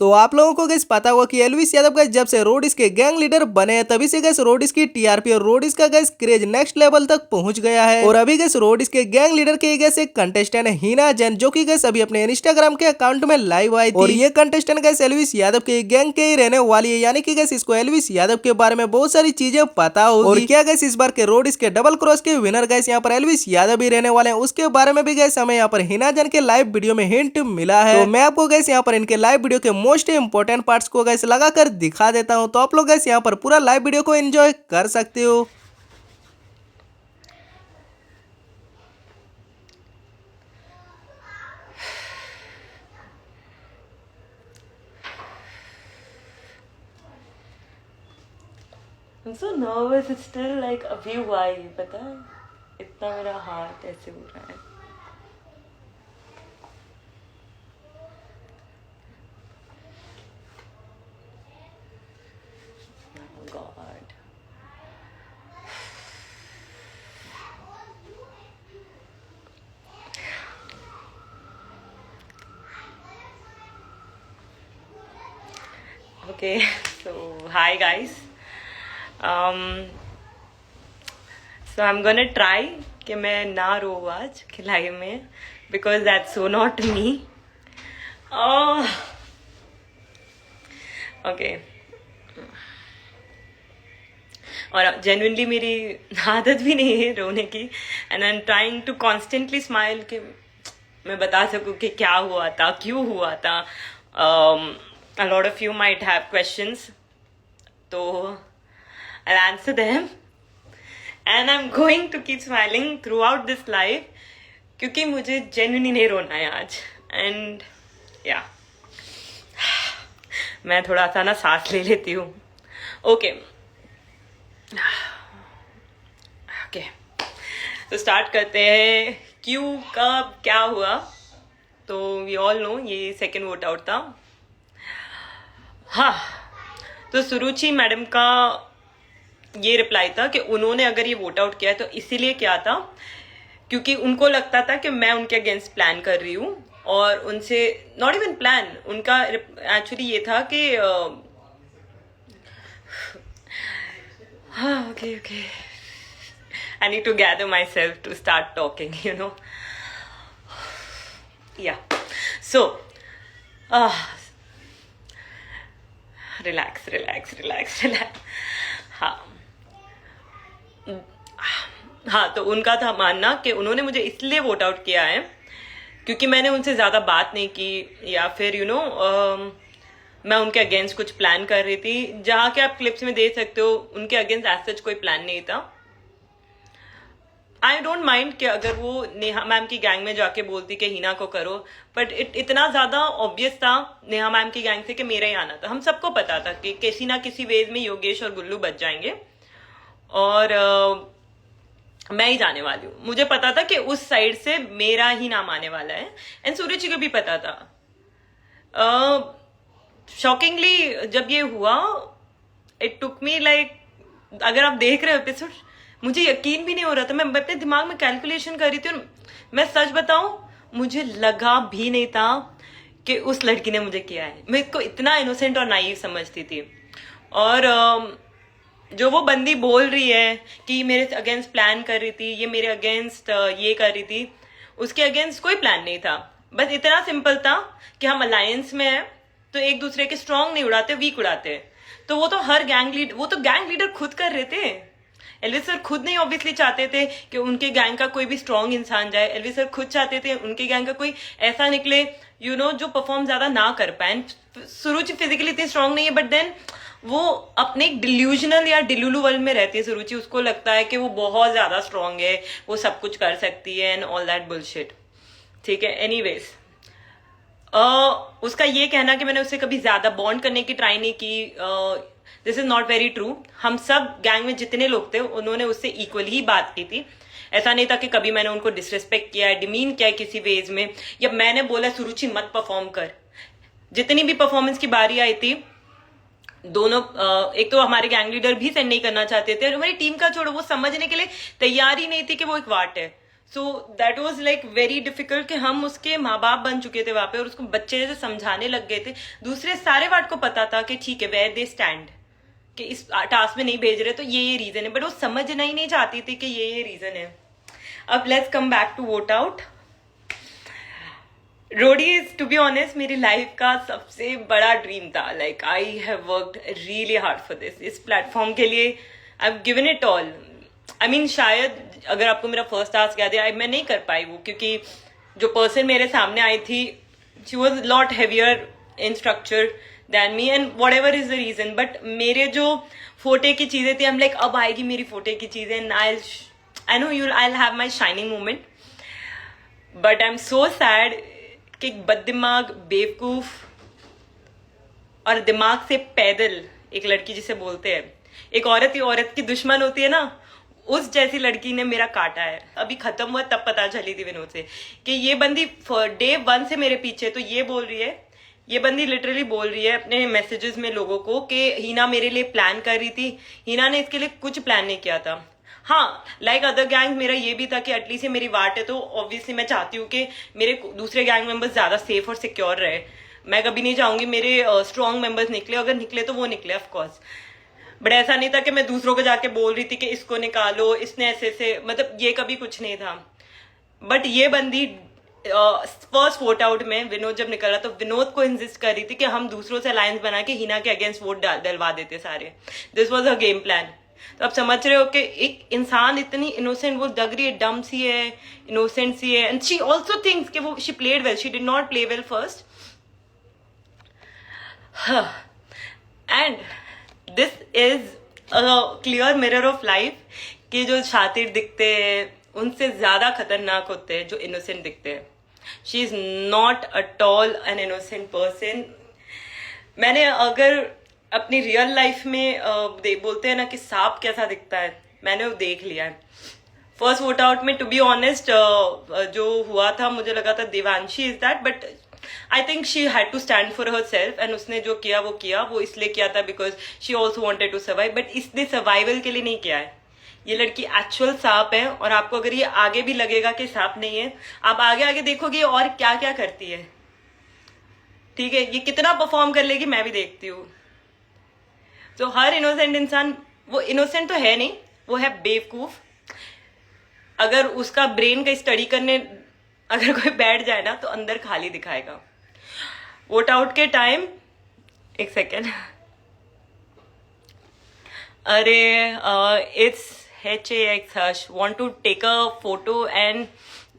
तो आप लोगों को गैस पता होगा कि एल्विस यादव गैस जब से रोडिस के गैंग लीडर बने हैं तभी से गैस रोडिस की टीआरपी और रोडिस का गैस क्रेज नेक्स्ट लेवल तक पहुंच गया है। और अभी गैस रोडिस के गैंग लीडर के गैस एक कंटेस्टेंट है हिना जैन, जो कि गैस अभी अपने इंस्टाग्राम के अकाउंट में लाइव आई थी। और ये कंटेस्टेंट गैस एल्विस यादव के गैंग के ही रहने वाली है, यानी कि गैस इसको एल्विस यादव के बारे में बहुत सारी चीजें पता होगी। और क्या गैस इस बार के रोडिस के डबल क्रॉस के विनर गैस यहाँ पर एल्विस यादव भी रहने वाले हैं, उसके बारे में भी गैस हमें यहाँ पर हिना जैन के लाइव वीडियो में हिंट मिला है। तो मैं आपको गैस यहाँ पर इनके लाइव वीडियो के मोस्ट इंपोर्टेंट पार्ट्स को गैस लगाकर दिखा देता हूँ, तो आप लोग गैस यहाँ पर पूरा लाइव वीडियो को एंजॉय कर सकते हो। I'm so nervous. It's still like अभी हुआ ही, पता है इतना मेरा हार्ट ऐसे हो रहा है। Oh God. Okay, so hi guys. So I'm gonna try कि मैं ना रो आज खिलाई में, because that's so not me. Oh, okay. और genuinely मेरी आदत भी नहीं है रोने की, and I'm trying to constantly smile कि मैं बता सकूं कि क्या हुआ था, क्यों हुआ था. A lot of you might have questions, तो I'll answer them, and I'm going to keep smiling throughout this live क्योंकि मुझे genuinely नहीं रोना है आज. And yeah, मैं थोड़ा सा ना सांस ले लेती हूँ. Okay, तो स्टार्ट करते हैं. क्यों, कब, क्या हुआ. तो वी ऑल नो ये सेकेंड वोट आउट था. हाँ, तो सुरुचि मैडम का ये रिप्लाई था कि उन्होंने अगर ये वोट आउट किया है तो इसीलिए किया था क्योंकि उनको लगता था कि मैं उनके अगेंस्ट प्लान कर रही हूँ. और उनसे नॉट इवन प्लान, उनका एक्चुअली ये था कि हाँ, okay, I need to gather myself to start talking, you know. Yeah, so relax. हाँ, तो उनका था मानना कि उन्होंने मुझे इसलिए वोट आउट किया है क्योंकि मैंने उनसे ज़्यादा बात नहीं की, या फिर मैं उनके अगेंस्ट कुछ प्लान कर रही थी. जहाँ के आप क्लिप्स में देख सकते हो उनके अगेंस्ट एज सच कोई प्लान नहीं था. आई डोंट माइंड कि अगर वो नेहा मैम की गैंग में जाके बोलती कि हिना को करो, बट इतना ज़्यादा ऑब्वियस था नेहा मैम की गैंग से कि मेरा ही आना था. हम सबको पता था कि किसी ना किसी वेज में योगेश और गुल्लू बच जाएंगे और मैं ही जाने वाली हूँ. मुझे पता था कि उस साइड से मेरा ही नाम आने वाला है, एंड सूरज को भी पता था. शॉकिंगली जब ये हुआ, इट टुक मी लाइक, अगर आप देख रहे हो एपिसोड, मुझे यकीन भी नहीं हो रहा था. मैं अपने दिमाग में कैलकुलेशन कर रही थी और मैं सच बताऊं, मुझे लगा भी नहीं था कि उस लड़की ने मुझे किया है. मैं इसको इतना इनोसेंट और नाइव समझती थी. और जो वो बंदी बोल रही है कि मेरे अगेंस्ट प्लान कर रही थी, ये मेरे अगेंस्ट ये कर रही थी, उसके अगेंस्ट कोई प्लान नहीं था. बस इतना सिंपल था कि हम अलायंस में हैं तो एक दूसरे के स्ट्रांग नहीं उड़ाते, वीक उड़ाते. तो वो तो गैंग लीडर खुद कर रहे थे. एल्विस सर खुद नहीं ऑब्वियसली चाहते थे कि उनके गैंग का कोई भी स्ट्रांग इंसान जाए. एल्विस सर खुद चाहते थे उनके गैंग का कोई ऐसा निकले जो परफॉर्म ज्यादा ना कर पाए. सुरुचि फिजिकली इतनी स्ट्रांग नहीं है, बट देन वो अपने डिल्यूजनल या डिलुलू वर्ल्ड में रहती है सुरुचि. उसको लगता है कि वो बहुत ज्यादा स्ट्रांग है, वो सब कुछ कर सकती है एंड ऑल दैट बुलशिट. ठीक है, एनीवेज, उसका ये कहना कि मैंने उससे कभी ज्यादा बॉन्ड करने की ट्राई नहीं की, this is not very true. हम सब गैंग में जितने लोग थे उन्होंने उससे इक्वली ही बात की थी. ऐसा नहीं था कि कभी मैंने उनको डिसरिस्पेक्ट किया है, डिमीन किया है किसी वेज में, या मैंने बोला सुरुचि मत परफॉर्म कर. जितनी भी परफॉर्मेंस की बारी आई थी, दोनों एक तो हमारे गैंग लीडर भी सेंड नहीं करना चाहते थे और हमारी टीम का छोड़ो, वो समझने के लिए तैयार ही नहीं थी कि वो एक वाट है. So that was like very difficult कि हम उसके माँ बाप बन चुके थे वहां पे और उसको बच्चे जैसे समझाने लग गए थे। दूसरे सारे वार्ड को पता था कि ठीक है वेयर दे स्टैंड, कि इस टास्क में नहीं भेज रहे तो ये रीजन है, बट वो समझना ही नहीं चाहती थी कि ये रीजन है। अब let's come back to vote out. Roadies to be honest मेरी लाइफ का सबसे बड़ा ड्रीम था। Like I have worked really hard for this, इस प्लेटफॉर्म के लिए I have given it all. I mean शायद अगर आपको मेरा फर्स्ट टास्क याद है मैं नहीं कर पाई वो, क्योंकि जो पर्सन मेरे सामने आई थी she was lot heavier in structure than me and whatever is the reason, but मेरे जो फोटे की चीजें थी हम लाइक अब आएगी मेरी फोटे की चीजें, I know you I have my shining moment, but I am so sad कि एक बददिमाग बेवकूफ और दिमाग से पैदल एक लड़की जिसे बोलते हैं, एक औरत ही औरत की दुश्मन होती है ना, उस जैसी लड़की ने मेरा काटा है। अभी खत्म हुआ तब पता चली थी विनोद से कि ये बंदी डे 1 से मेरे पीछे, तो ये बोल रही है, ये बंदी लिटरली बोल रही है अपने मैसेजेस में लोगों को कि हीना मेरे लिए प्लान कर रही थी, हीना ने इसके लिए कुछ प्लान नहीं किया था। हाँ लाइक अदर गैंग मेरा ये भी था कि एटलीस्ट ये मेरी वाट है तो ऑब्वियसली मैं चाहती हूँ कि मेरे दूसरे गैंग मेंबर्स ज्यादा सेफ और सिक्योर रहे। मैं कभी नहीं चाहूंगी मेरे स्ट्रॉन्ग मेंबर्स निकले, अगर निकले तो वो निकले ऑफकोर्स, बट ऐसा नहीं था कि मैं दूसरों को जाके बोल रही थी कि इसको निकालो, इसने ऐसे मतलब ये कभी कुछ नहीं था। बट ये बंदी फर्स्ट वोट आउट में विनोद जब निकला तो विनोद को इंसिस्ट कर रही थी कि हम दूसरों से अलायंस बना के हीना के अगेंस्ट वोट डलवा देते सारे। This was a game plan. तो आप समझ रहे हो कि एक इंसान इतनी इनोसेंट, वो लग रही है डम सी है, इनोसेंट सी है, एंड शी ऑल्सो थिंक्स कि वो she played well, she did not play well first. And this is a clear mirror of life कि जो शातिर दिखते हैं उनसे ज्यादा खतरनाक होते हैं जो इनोसेंट दिखते हैं। She is not at all an innocent person. मैंने अगर अपनी रियल लाइफ में बोलते हैं ना कि सांप कैसा दिखता है, मैंने वो देख लिया है। फर्स्ट वोट आउट में टू बी ऑनेस्ट जो हुआ था मुझे लगा था Devanshi is that, but I think she had to stand for herself, एंड उसने जो किया वो इसलिए किया था because she also wanted to survive, but इसने सर्वाइवल के लिए नहीं किया है। ये लड़की एक्चुअल सांप है, और आपको अगर ये आगे भी लगेगा कि सांप नहीं है, आप आगे आगे देखोगे और क्या क्या करती है। ठीक है, ये कितना परफॉर्म कर लेगी मैं भी देखती हूँ। तो हर इनोसेंट इंसान, वो इनोसेंट तो है नहीं, वो है बेवकूफ। अगर उसका ब्रेन का स्टडी करने अगर कोई बैठ जाए ना तो अंदर खाली दिखाएगा। वोट आउट के टाइम, एक सेकेंड, अरे it's HAX Hush, want to take a photo and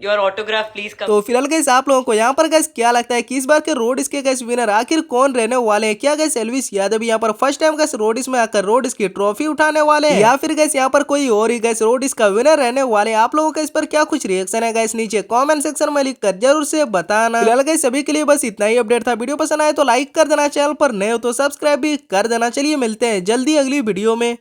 your autograph please. तो फिलहाल गाइस आप लोगों को यहाँ पर गाइस क्या लगता है कि इस बार के रोडिस के गाइस विनर आखिर कौन रहने वाले हैं? क्या गाइस एल्विस यादव यहाँ पर फर्स्ट टाइम गाइस रोडिस में आकर रोडिस की ट्रॉफी उठाने वाले हैं, या फिर गाइस यहाँ पर कोई और ही गाइस रोडिस का विनर रहने वाले? आप लोगों का इस पर क्या कुछ रिएक्शन है गाइस नीचे कॉमेंट सेक्शन में लिख कर जरूर से बताना। फिलहाल गाइस सभी के लिए बस इतना ही अपडेट था। वीडियो पसंद आए तो लाइक कर देना, चैनल पर नए हो तो सब्सक्राइब भी कर देना। चलिए मिलते हैं जल्दी अगली वीडियो में।